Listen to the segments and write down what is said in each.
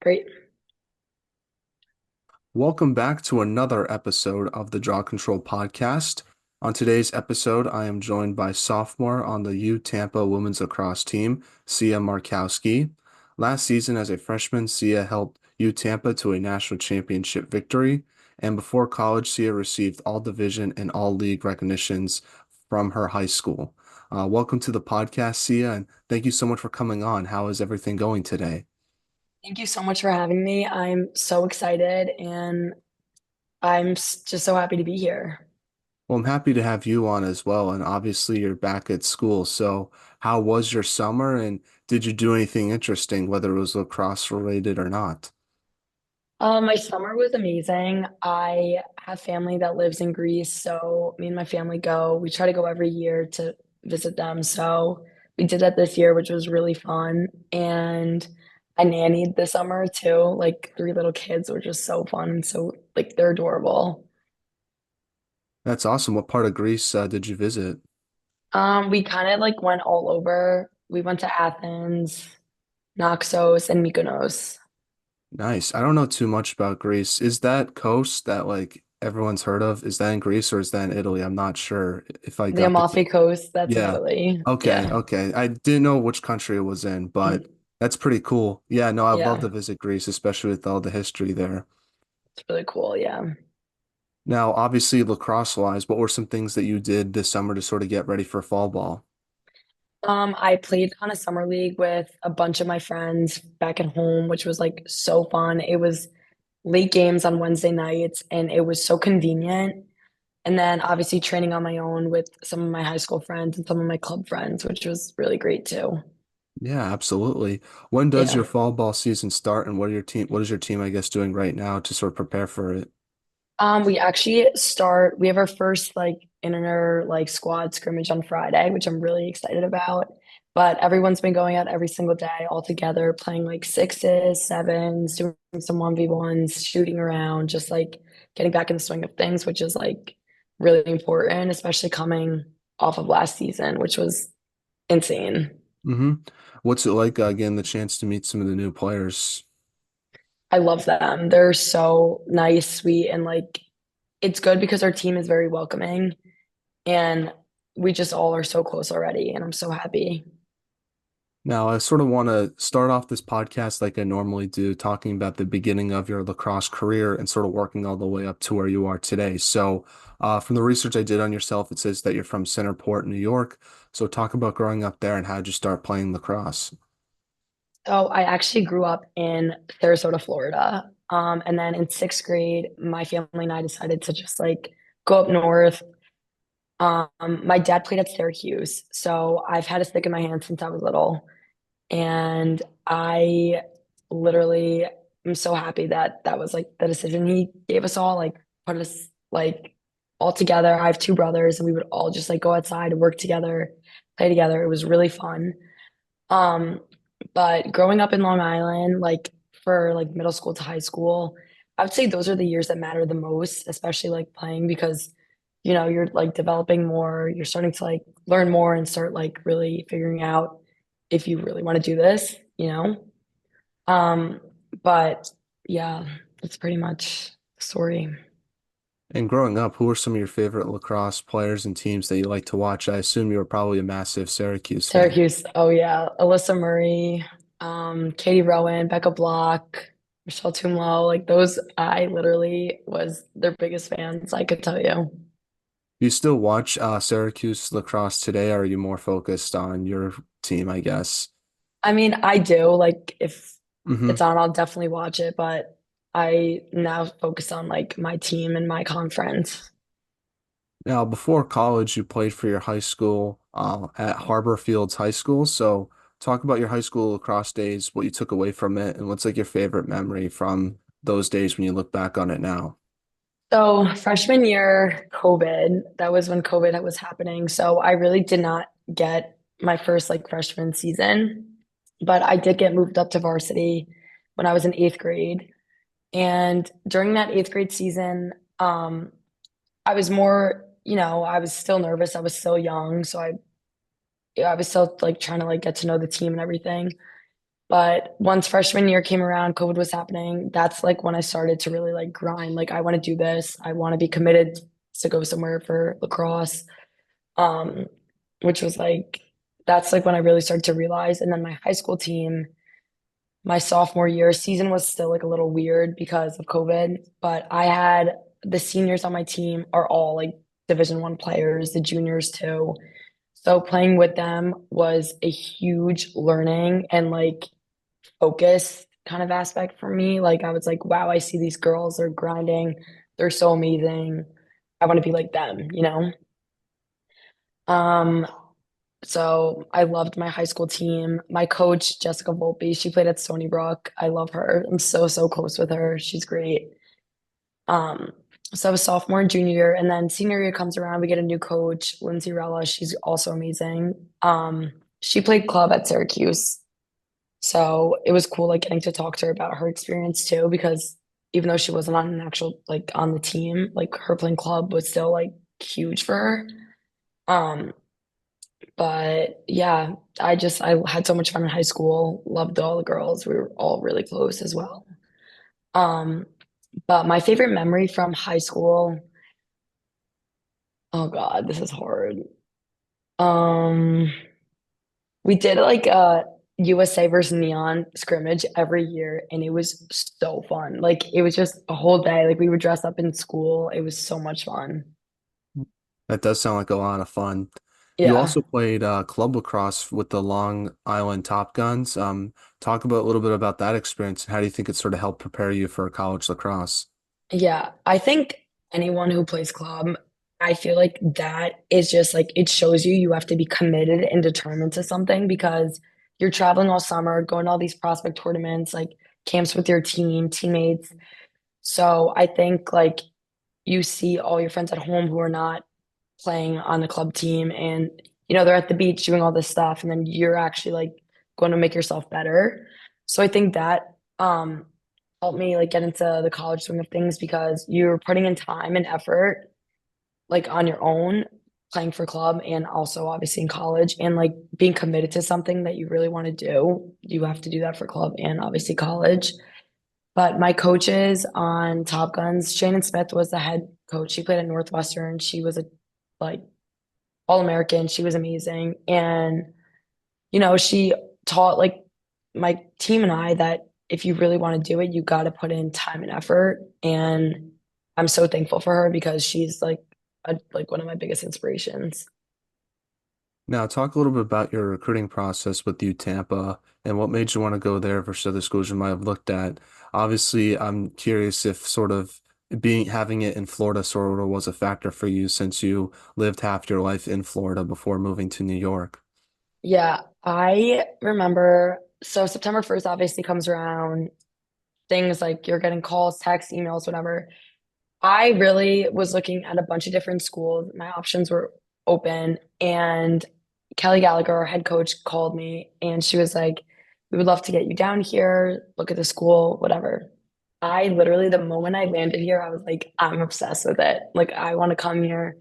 Great. Welcome back to another episode of the Draw Control Podcast. On today's episode, I am joined by sophomore on the UTampa women's lacrosse team, Sia Markowski. Last season, as a freshman, Sia helped UTampa to a national championship victory, and before college, Sia received all division and all league recognitions from her high school. Welcome to the podcast, Sia, and thank you so much for coming on. How is everything going today? Thank you so much for having me. I'm so excited and I'm just so happy to be here. Well, I'm happy to have you on as well. And obviously, you're back at school. So, how was your summer? And did you do anything interesting, whether it was lacrosse related or not? My summer was amazing. I have family that lives in Greece, so me and my family go. We try to go every year to visit them. So we did that this year, which was really fun. And I nannied this summer too, like three little kids, which was so fun. And so like they're adorable. That's awesome. What part of Greece did you visit? We kind of like went all over. We went to Athens, Naxos, and Mykonos. Nice. I don't know too much about Greece. Is that coast that like everyone's heard of? Is that in Greece or is that in Italy? I'm not sure if I The got the two. Amalfi Coast, that's in Yeah. Italy. Okay. Yeah. Okay. I didn't know which country it was in, but Mhm. that's pretty cool. Yeah. No, I'd love Yeah. to visit Greece, especially with all the history there. It's really cool. Yeah. Now, obviously, lacrosse wise, what were some things that you did this summer to sort of get ready for fall ball? I played on a summer league with a bunch of my friends back at home, which was like so fun. It was late games on Wednesday nights and it was so convenient. And then obviously training on my own with some of my high school friends and some of my club friends, which was really great too. Yeah, absolutely. When does Yeah. your fall ball season start, and what is your team, I guess, doing right now to sort of prepare for it? We actually we have our first like inner like squad scrimmage on Friday, which I'm really excited about. But everyone's been going out every single day all together, playing like sixes, sevens, doing some 1v1s, shooting around, just like getting back in the swing of things, which is like really important, especially coming off of last season, which was insane. hmm What's it like, getting the chance to meet some of the new players? I love them. They're so nice, sweet, and like it's good because our team is very welcoming. And we just all are so close already, and I'm so happy. Now, I sort of want to start off this podcast like I normally do, talking about the beginning of your lacrosse career and sort of working all the way up to where you are today. So, from the research I did on yourself, it says that you're from Centerport, New York. So, talk about growing up there and how'd you start playing lacrosse? So I actually grew up in Sarasota, Florida. And then in sixth grade, my family and I decided to just like go up north. My dad played at Syracuse, so I've had a stick in my hand since I was little. And I literally am so happy that that was like the decision he gave us all, like put us like all together. I have two brothers, and we would all just like go outside and work together, play together. It was really fun. Um, but growing up in Long Island, like for like middle school to high school, I would say those are the years that matter the most, especially like playing because you're like developing more, you're starting to like learn more and start like really figuring out if you really want to do this. Um, but yeah, that's pretty much the story. And growing up, who were some of your favorite lacrosse players and teams that you like to watch? I assume you were probably a massive Syracuse fan. Syracuse, oh yeah, Alyssa Murray, Katie Rowan, Becca Block, Michelle Tumlo, like those, I literally was their biggest fans, I could tell you. Do you still watch Syracuse lacrosse today, or are you more focused on your team, I guess? I mean, I do, like if hmm it's on, I'll definitely watch it, but I now focus on like my team and my conference. Now, before college, you played for your high school at Harbor Fields High School. So, talk about your high school lacrosse days, what you took away from it, and what's like your favorite memory from those days when you look back on it now. So freshman year, COVID, that was when COVID was happening. So I really did not get my first like freshman season, but I did get moved up to varsity when I was in eighth grade. And during that eighth grade season, I was more, I was still nervous. I was still young. So I was still like trying to like get to know the team and everything. But once freshman year came around, COVID was happening. That's like when I started to really like grind. Like I want to do this. I want to be committed to go somewhere for lacrosse. Um, which was like that's like when I really started to realize. And then my high school team, my sophomore year season was still like a little weird because of COVID, but I had the seniors on my team are all like Division 1 players, the juniors too. So playing with them was a huge learning and like focus kind of aspect for me. Like I was like, wow, I see these girls, they're grinding, they're so amazing. I want to be like them, you know? Um, so I loved my high school team. My coach, Jessica Volpe, she played at Stony Brook. I love her. I'm so, so close with her. She's great. Um, so I was sophomore and junior year, and then senior year comes around, we get a new coach, Lindsay Rella. She's also amazing. She played club at Syracuse. So it was cool like getting to talk to her about her experience too, because even though she wasn't on an actual like on the team, like her playing club was still like huge for her. Um, but yeah, I had so much fun in high school, loved all the girls. We were all really close as well. Um, but my favorite memory from high school, oh God, this is hard. Um, we did like a USA versus Neon scrimmage every year, and it was so fun. Like it was just a whole day. Like we would dress up in school. It was so much fun. That does sound like a lot of fun. You Yeah. also played club lacrosse with the Long Island Top Guns. Talk about a little bit about that experience. How do you think it sort of helped prepare you for college lacrosse? Yeah. I think anyone who plays club, I feel like that is just like it shows you you have to be committed and determined to something because you're traveling all summer, going to all these prospect tournaments, like camps with your teammates. So I think like you see all your friends at home who are not playing on the club team and they're at the beach doing all this stuff and then you're actually like going to make yourself better. So I think that helped me like get into the college swing of things because you're putting in time and effort like on your own playing for club and also obviously in college and like being committed to something that you really want to do. You have to do that for club and obviously college. But my coaches on Top Guns, Shannon Smith was the head coach. She played at Northwestern. She was a like all-American. She was amazing. And, she taught like my team and I that if you really want to do it, you got to put in time and effort. And I'm so thankful for her because she's like one of my biggest inspirations. Now, talk a little bit about your recruiting process with UTampa and what made you want to go there versus other schools you might have looked at. Obviously, I'm curious if sort of being having it in Florida sort of was a factor for you since you lived half your life in Florida before moving to New York. Yeah, I remember. So September 1st obviously comes around. Things like you're getting calls, texts, emails, whatever. I really was looking at a bunch of different schools. My options were open, and Kelly Gallagher, our head coach, called me and she was like, "We would love to get you down here, look at the school, whatever." I literally, the moment I landed here, I was like, I'm obsessed with it. Like, I want to come here.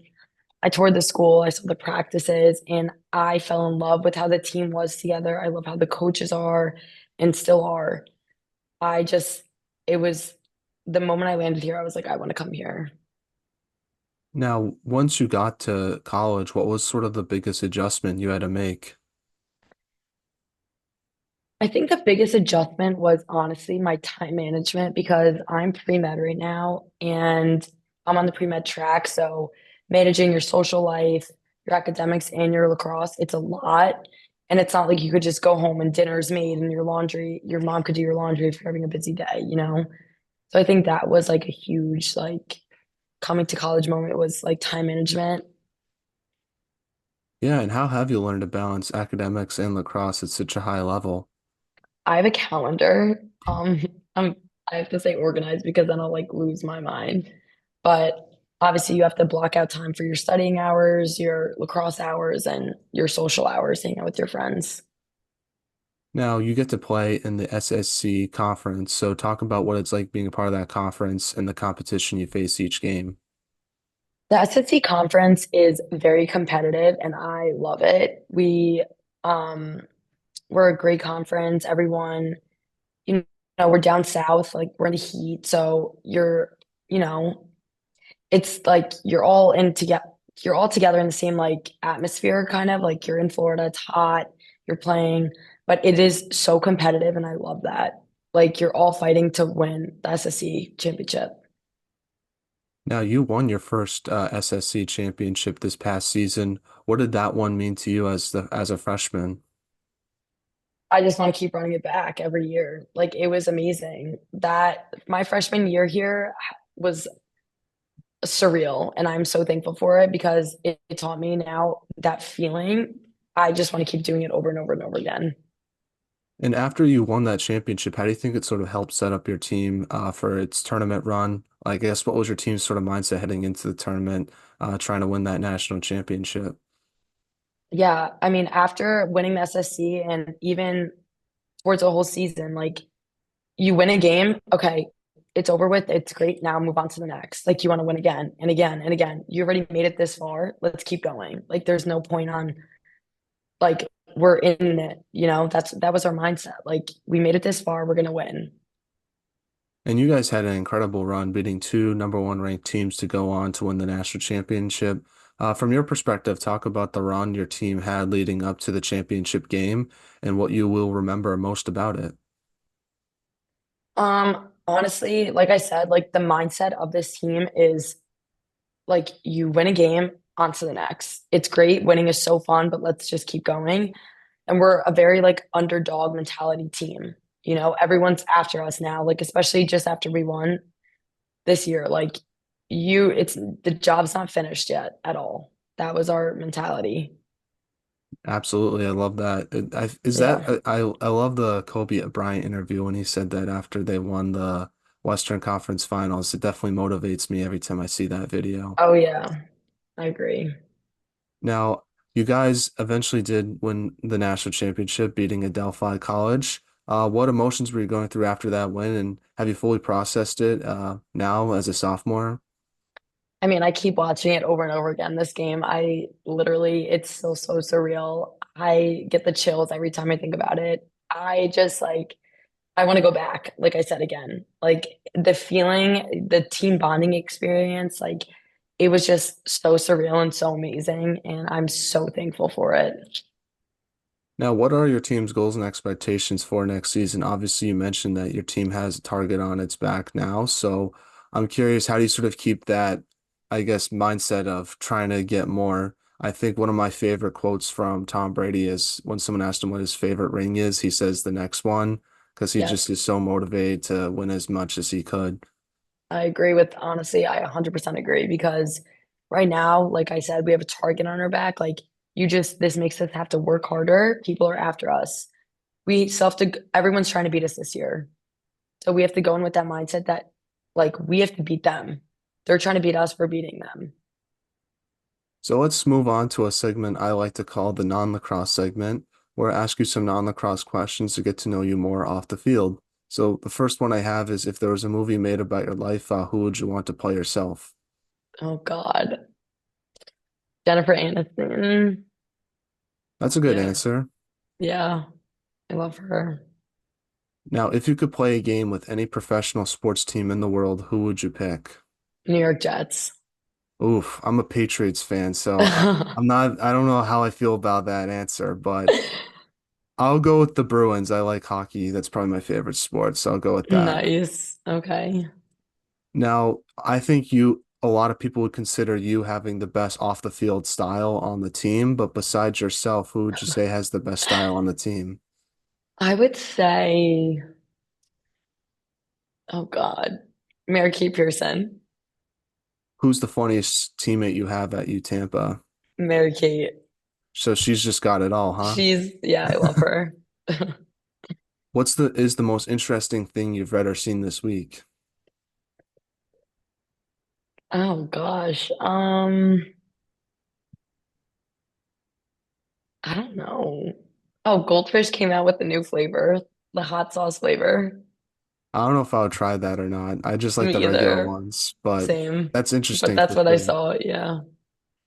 I toured the school, I saw the practices, and I fell in love with how the team was together. I love how the coaches are and still are. I just, it was the moment I landed here, I was like, I want to come here. Now, once you got to college, what was sort of the biggest adjustment you had to make? I think the biggest adjustment was honestly my time management because I'm pre-med right now and I'm on the pre-med track. So managing your social life, your academics, and your lacrosse, it's a lot. And it's not like you could just go home and dinner's made and your laundry, your mom could do your laundry if you're having a busy day? So I think that was like a huge like coming to college moment was like time management. Yeah, and how have you learned to balance academics and lacrosse at such a high level? I have a calendar. I'm I have to say organized because then I'll like lose my mind. But obviously you have to block out time for your studying hours, your lacrosse hours, and your social hours, hanging out with your friends. Now, you get to play in the SSC conference, so talk about what it's like being a part of that conference and the competition you face each game. The SSC conference is very competitive and I love it. We um we're a great conference. Everyone, you we're down south, like we're in the heat, so you know, it's like you're all together in the same like atmosphere, kind of like you're in Florida, it's hot, you're playing, but it is so competitive, and I love that. Like you're all fighting to win the SSC championship. Now, you won your first SSC championship this past season. What did that one mean to you as a freshman? I just want to keep running it back every year. Like it was amazing. That my freshman year here was surreal, and I'm so thankful for it because it taught me now that feeling. I just want to keep doing it over and over and over again. And after you won that championship, how do you think it sort of helped set up your team for its tournament run? I guess what was your team's sort of mindset heading into the tournament, trying to win that national championship? Yeah, I mean, after winning the SSC and even towards the whole season, like you win a game, okay, it's over with, it's great. Now move on to the next. Like you want to win again and again and again. You already made it this far. Let's keep going. Like there's no point on like we're in it, that was our mindset. Like we made it this far, we're gonna win. And you guys had an incredible run, beating two number 1 ranked teams to go on to win the national championship. From your perspective, talk about the run your team had leading up to the championship game and what you will remember most about it. Honestly, like I said, like the mindset of this team is like you win a game, on to the next. It's great. Winning is so fun, but let's just keep going. And we're a very like underdog mentality team. Everyone's after us now, like especially just after we won this year. Like it's the job's not finished yet at all. That was our mentality. Absolutely, I love that. Is that Yeah. I love the Kobe Bryant interview when he said that after they won the Western Conference Finals. It definitely motivates me every time I see that video. Oh yeah, I agree. Now, you guys eventually did win the national championship, beating Adelphi College. What emotions were you going through after that win, and have you fully processed it now as a sophomore? I mean, I keep watching it over and over again. This game, I literally, it's still so surreal. I get the chills every time I think about it. I just like, I want to go back, like I said again. Like the feeling, the team bonding experience, like it was just so surreal and so amazing. And I'm so thankful for it. Now, what are your team's goals and expectations for next season? Obviously, you mentioned that your team has a target on its back now. So I'm curious, how do you sort of keep that, I guess, mindset of trying to get more? I think one of my favorite quotes from Tom Brady is when someone asked him what his favorite ring is, he says the next one because he just Yes, is so motivated to win as much as he could. I agree with, honestly, I 100% agree because right now, like I said, we have a target on our back. Like this makes us have to work harder. People are after us. We still have to, everyone's trying to beat us this year. So we have to go in with that mindset that like we have to beat them. They're trying to beat us, we're beating them. So let's move on to a segment I like to call the non-lacrosse segment, where I ask you some non-lacrosse questions to get to know you more off the field. So the first one I have is if there was a movie made about your life, who would you want to play yourself? Oh God. Jennifer Aniston. That's a good Yeah. answer. Yeah. I love her. Now, if you could play a game with any professional sports team in the world, who would you pick? New York Jets. Oof, I'm a Patriots fan, so I'm not, I don't know how I feel about that answer, but I'll go with the Bruins. I like hockey. That's probably my favorite sport, so I'll go with that. Nice. Okay. Now, I think a lot of people would consider you having the best off the field style on the team, but besides yourself, who would you say has the best style on the team? I would say, oh God, Mary Kay Pearson. Who's the funniest teammate you have at UTampa? Mary Kate. So she's just got it all, huh? Yeah, I love her. What's the is the most interesting thing you've read or seen this week? Oh gosh. I don't know. Oh, Goldfish came out with a new flavor, the hot sauce flavor. I don't know if I would try that or not. I just like the Me regular either. ones, but Same. that's But interesting that's for what I sure. saw. Yeah.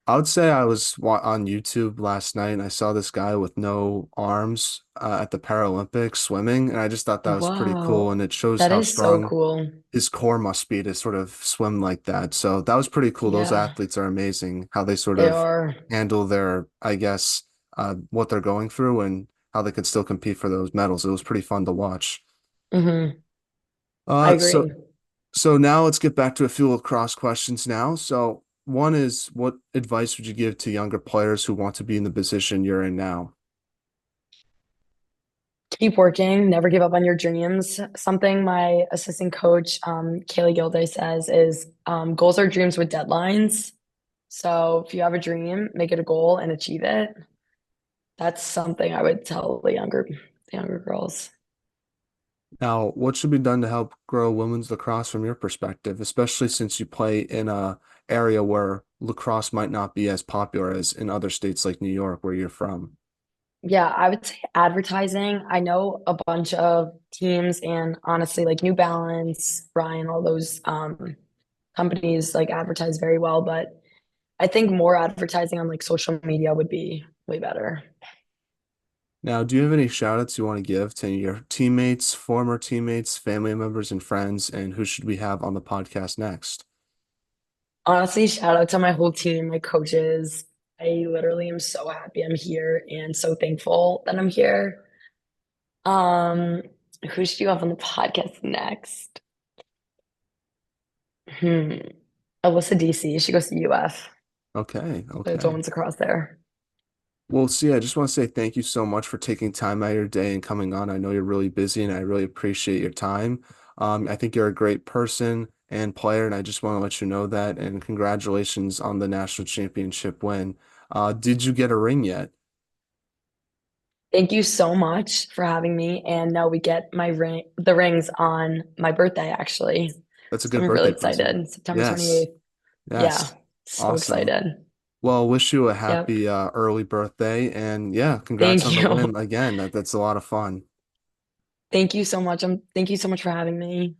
I would say I was on YouTube last night and I saw this guy with no arms at the Paralympics swimming, and I just thought that was pretty cool. Wow. And it shows That how is so strong cool. his core must be to sort of swim like that. So that was pretty cool. Those Yeah, athletes are amazing, how they sort they of are. handle their, I guess, what they're going through and how they could still compete for those medals. It was pretty fun to watch. I Uh, so agree. so now let's get back to a few lacrosse questions now. So one is, what advice would you give to younger players who want to be in the position you're in now? Keep working, never give up on your dreams. Something my assistant coach, Kaylee Gilday, says is goals are dreams with deadlines. So if you have a dream, make it a goal and achieve it. That's something I would tell the younger girls. Now, what should be done to help grow women's lacrosse from your perspective, especially since you play in a area where lacrosse might not be as popular as in other states like New York, where you're from? Yeah, I would say advertising. I know a bunch of teams and honestly, like New Balance, Ryan, all those companies like advertise very well, but I think more advertising on like social media would be way better. Now, do you have any shout outs you want to give to your teammates, former teammates, family members, and friends, and who should we have on the podcast next? Honestly, shout out to my whole team, my coaches. I literally am so happy I'm here and so thankful that I'm here. Um, who should you have on the podcast next? Hmm. Alyssa DC. She goes to UF. Okay, It's okay. women's across there. Well, see, I just want to say thank you so much for taking time out of your day and coming on. I know you're really busy and I really appreciate your time. I think you're a great person and player, and I just want to let you know that. And congratulations on the national championship win. Did you get a ring yet? Thank you so much for having me. And now we get the rings on my birthday, actually. That's a So good I'm really birthday present. excited. September Yes, 28th. Yeah, yes. so Awesome. excited. Well, wish you a Yep. happy early birthday, and yeah, congrats Thank on the you. win again. That's a lot of fun. Thank you so much. Thank you so much for having me.